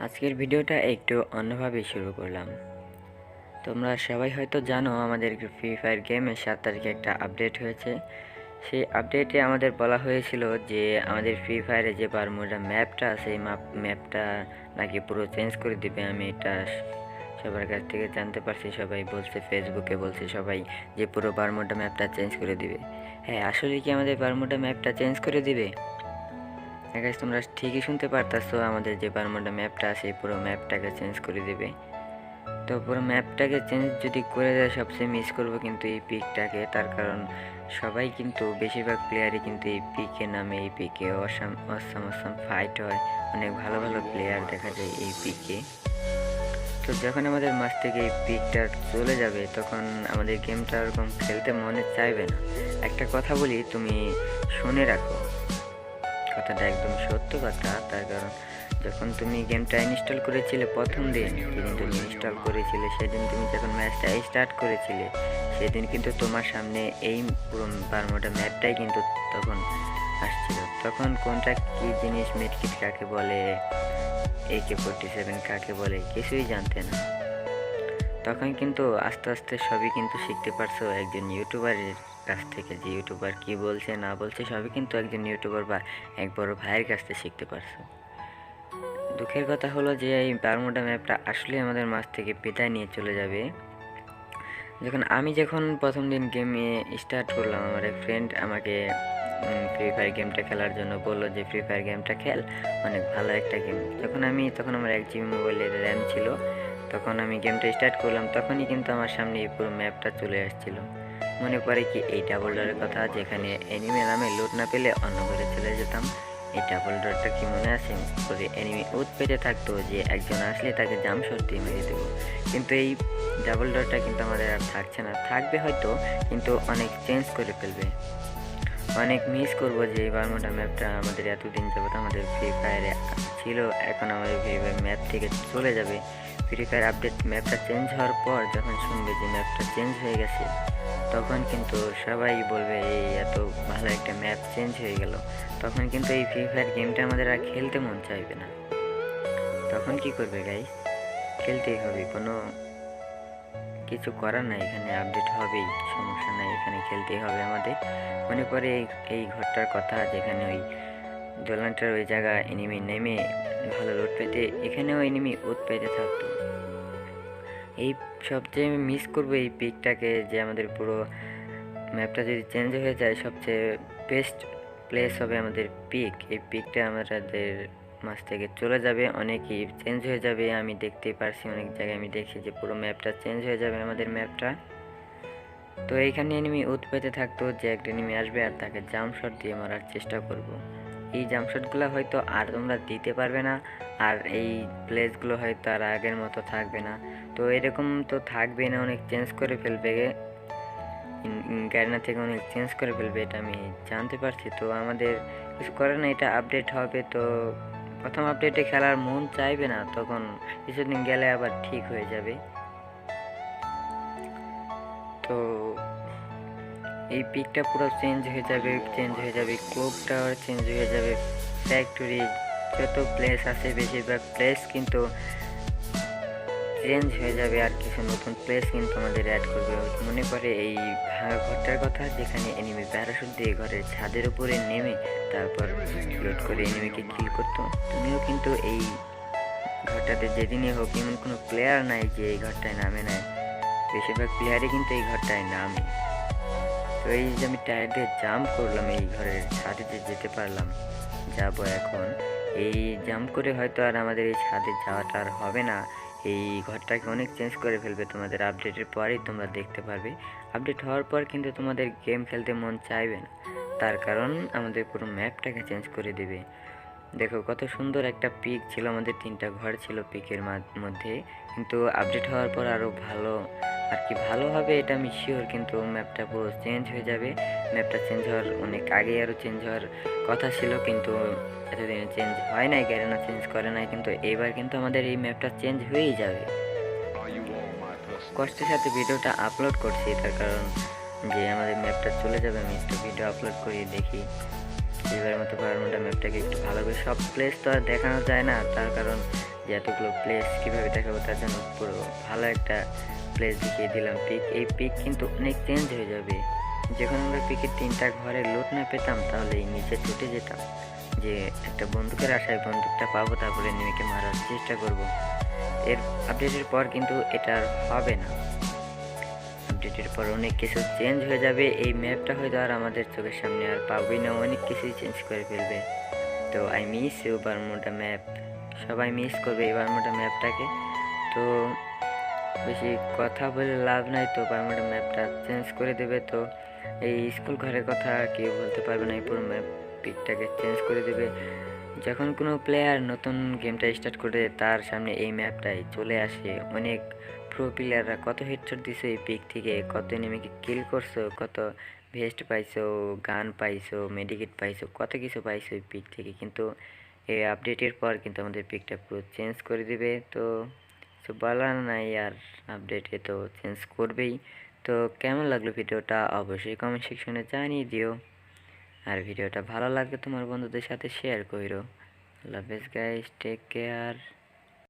আজকের ভিডিওটা একটু অন্যভাবে শুরু করলাম। তোমরা সবাই হয়তো জানো আমাদের ফ্রি ফায়ার গেমের 7 তারিখে একটা আপডেট হয়েছে। সেই আপডেটে আমাদের বলা হয়েছিল যে আমাদের ফ্রি ফায়ারে যে বারমুডা ম্যাপটা আছে এই ম্যাপটা নাকি পুরো চেঞ্জ করে দিবে। আমি এটা সবার কাছ থেকে জানতে পারছি, সবাই বলছে, ফেসবুকে বলছে সবাই যে পুরো বারমুডা ম্যাপটা চেঞ্জ করে দিবে। হ্যাঁ, আসলে কি আমাদের বারমুডা ম্যাপটা চেঞ্জ করে দিবে? গাইস, তোমরা ঠিকই শুনতে পারতাছো, আমাদের যে বারমুডা ম্যাপটা আছে পুরো ম্যাপটাকে চেঞ্জ করে দেবে। তো পুরো ম্যাপটাকে চেঞ্জ যদি করে দেয়, সবচেয়ে মিস করব কিন্তু এই পিকটাকে। তার কারণ সবাই কিন্তু বেশিরভাগ প্লেয়ারই কিন্তু এই পিকে নামে, এই পিকে অসাম ফাইট হয়, অনেক ভালো ভালো প্লেয়ার দেখা যায় এই পিকে। তো যখন আমাদের মাছ থেকে এই পিকটা চলে যাবে তখন আমাদের গেমটা ওরকম খেলতে মনে চাইবে না। একটা কথা বলি, তুমি শুনে রাখো, কথাটা একদম সত্য কথা। তার কারণ যখন তুমি গেমটা ইনস্টল করেছিলে প্রথম দিন, যেদিন তুমি ইনস্টল করেছিলে সেদিন তুমি যখন ম্যাচটা স্টার্ট করেছিলে সেদিন কিন্তু তোমার সামনে এই পুরো বারমুডা ম্যাপটাই কিন্তু তখন আসছিল। তখন কোনটা কী জিনিস, মেডকিট কাকে বলে, AK-47 কাকে বলে, কিছুই জানতে না। তখন কিন্তু আস্তে আস্তে সবই কিন্তু শিখতে পারছো একজন ইউটিউবারের কাছ থেকে। যে ইউটিউবার কি বলছে না বলছে সবই কিন্তু একজন ইউটিউবার বা এক বড় ভাইয়ের কাছ থেকে শিখতে পারছো। দুঃখের কথা হলো যে এই বারমুডা ম্যাপটা আসলে আমাদের মাঝ থেকে বিদায় নিয়ে চলে যাবে। যখন প্রথম দিন গেম স্টার্ট করলাম, আমার এক ফ্রেন্ড আমাকে ফ্রি ফায়ার গেমটা খেলার জন্য বললো যে ফ্রি ফায়ার গেমটা খেল, অনেক ভালো একটা গেম। তখন আমার 1 GB মোবাইলের র্যাম ছিল। তখন আমি গেমটা স্টার্ট করলাম, তখনই কিন্তু আমার সামনে এই পুরো ম্যাপটা চলে আসছিল। মনে পড়ে কি এই ডাবল ডোরের কথা, যেখানে এনিমি নামে লুট না পেলে অন্য ঘরে চলে যেতাম। এই ডাবল ডোরটা কি মনে আছে? করে এনিমি উৎ পেতে থাকতো যে একজন আসলে তাকে জাম শট দিয়ে মেরে দেবো। কিন্তু এই ডাবল ডোরটা কিন্তু আমাদের আর থাকছে না, থাকবে হয়তো, কিন্তু অনেক চেঞ্জ করে ফেলবে। অনেক মিস করবো যে এই বারমুডা ম্যাপটা আমাদের এতদিন যাবত আমাদের ফ্রি ফায়ারে ছিল, এখন আমাদের ফ্রি ফায়ার ম্যাপ থেকে চলে যাবে। ফ্রি ফায়ার আপডেট ম্যাপটা চেঞ্জ হওয়ার পর যখন শুনবে যে ম্যাপটা চেঞ্জ হয়ে গেছে, তখন কিন্তু সবাই বলবে এই এত ভালো একটা ম্যাপ চেঞ্জ হয়ে গেল। তখন কিন্তু এই ফ্রি ফায়ার গেমটা আমাদের আর খেলতে মন চাইবে না। তখন কি করবে গাইস? খেলতেই হবে, কোনো কিছু করার নাই। এখানে আপডেট হবেই, সমস্যা নাই, এখানে খেলতেই হবে আমাদের। মনে পড়ে এই ঘরটার কথা, যেখানে ওই দোলনাটার ওই জায়গা এনিমি নেমে ভালো লুট পেতে, এখানেও এনিমি উৎ পেতে থাকতো। এই সবচেয়ে মিস করবো এই পিকটাকে, যে আমাদের পুরো ম্যাপটা যদি চেঞ্জ হয়ে যায় সবচেয়ে বেস্ট প্লেস হবে আমাদের পিক। এই পিকটা আমাদের মাছ থেকে চলে যাবে, অনেকই চেঞ্জ হয়ে যাবে। আমি দেখতেই পারছি অনেক জায়গায়, আমি দেখছি যে পুরো ম্যাপটা চেঞ্জ হয়ে যাবে আমাদের ম্যাপটা। তো এইখানে এনিমি পেতে থাকতো, যে একটা এনিমি আসবে আর তাকে জাম্প শট দিয়ে মারার চেষ্টা করব। এই জাম্প শটগুলো হয়তো আর তোমরা দিতে পারবে না, আর এই প্লেসগুলো হয়তো আর আগের মতো থাকবে না। তো এরকম তো থাকবে না, অনেক চেঞ্জ করে ফেলবে, গাড়িনা থেকে অনেক চেঞ্জ করে ফেলবে, এটা আমি জানতে পারছি। তো আমাদের কিছু করে না, এটা আপডেট হবে। তো প্রথম আপডেটে খেলার মন চাইবে না, তখন কিছুদিন গেলে আবার ঠিক হয়ে যাবে। তো এই পিকটা পুরো চেঞ্জ হয়ে যাবে, ক্লোক টাওয়ার চেঞ্জ হয়ে যাবে, ফ্যাক্টরি যত প্লেস আছে বেশিরভাগ প্লেস কিন্তু চেঞ্জ হয়ে যাবে, আর কিছু নতুন প্লেস কিন্তু আমাদের অ্যাড করবে। মনে করে এই ভাঙা ঘরটার কথা, যেখানে এনিমি প্যারাশুট দিয়ে ঘরের ছাদের উপরে নেমে তারপর লোড করে এনিমিকে কিল করতো। তুমিও কিন্তু এই ঘরটাতে যেদিনই হোক, এমন কোনো প্লেয়ার নাই যে এই ঘরটায় নামে নাই, বেশিরভাগ প্লেয়ারই কিন্তু এই ঘরটায় নামে। তো এই যে আমি টায়ার দিয়ে জাম্প করলাম, এই ঘরের ছাদে যেতে পারলাম, যাবো এখন। এই জাম্প করে হয়তো আর আমাদের এই ছাদে যাওয়াটা আর হবে না। এই ঘরটাকে অনেক চেঞ্জ করে ফেলবে, তোমাদের আপডেটের পরেই তোমরা দেখতে পারবে। আপডেট হওয়ার পর কিন্তু তোমাদের গেম খেলতে মন চাইবে না, তার কারণ আমাদের পুরো ম্যাপটাকে চেঞ্জ করে দেবে। দেখো কত সুন্দর একটা পিক ছিল, আমাদের 3টা ঘর ছিল পিকের মধ্যে, কিন্তু আপডেট হওয়ার পর আরও ভালো আর কি ভালো হবে এটা আমি শিওর। কিন্তু ম্যাপটা পুরো চেঞ্জ হয়ে যাবে। ম্যাপটা চেঞ্জ হওয়ার অনেক আগে আরও চেঞ্জ হওয়ার কথা ছিল, কিন্তু এতদিনে চেঞ্জ হয় নাই, গ্যারেনা চেঞ্জ করে নাই, কিন্তু এবার কিন্তু আমাদের এই ম্যাপটা চেঞ্জ হয়েই যাবে। কষ্টের সাথে ভিডিওটা আপলোড করছি, তার কারণ যে আমাদের ম্যাপটা চলে যাবে, আমি একটু ভিডিও আপলোড করিয়ে দেখি। এবার মতো বারমুডা ম্যাপটাকে একটু ভালো করে, সব প্লেস তো আর দেখানো যায় না, তার কারণ যে এতগুলো প্লেস কীভাবে দেখাবো, তার জন্য পুরো ভালো একটা প্লেস দেখিয়ে দিলাম পিক। এই পিক কিন্তু অনেক চেঞ্জ হয়ে যাবে। যখন আমরা পিকের 3টা ঘরে লুট না পেতাম তাহলে এই নিচে ছুটে যেতাম, যে একটা বন্দুকের আশায় বন্দুকটা পাবো, তারপরে এনিমিকে মারার চেষ্টা করব। এর আপডেটের পর কিন্তু এটা আর হবে না। আপডেটের পর অনেক কিছু চেঞ্জ হয়ে যাবে। এই ম্যাপটা হয়তো আর আমাদের চোখের সামনে আর পাবোই না, অনেক কিছুই চেঞ্জ করে ফেলবে। তো I miss you Bermuda map. সবাই মিস করবে এই বারমুডা ম্যাপটাকে। তো বেশি কথা বলে লাভ নাই, তো বারমুডা ম্যাপটা চেঞ্জ করে দেবে। তো এই স্কুল ঘরের কথা কেউ বলতে পারবে না, এই পুরো ম্যাপ পিকটাকে চেঞ্জ করে দেবে। যখন কোনো প্লেয়ার নতুন গেমটা স্টার্ট করে তার সামনে এই ম্যাপটাই চলে আসে, অনেক প্রো প্লেয়াররা কত হেডশট দিছে এই পিক থেকে, কত এনিমিকে কিল করছো, কত ভেস্ট পাইছো, গান পাইছো, মেডিকেট পাইছো, কত কিছু পাইছো এই পিক থেকে। কিন্তু এই আপডেটের পর কিন্তু আমাদের পিকটা পুরো চেঞ্জ করে দিবে। তো কিছু বলার নাই, আর আপডেটে তো চেঞ্জ করবেই। তো কেমন লাগলো ভিডিওটা অবশ্যই কমেন্ট সেকশনে জানিয়ে দিও। আর ভিডিওটা ভালো লাগলে তোমার বন্ধুদের সাথে শেয়ার করো। আল্লাহ হাফেজ গাইস, টেক কেয়ার।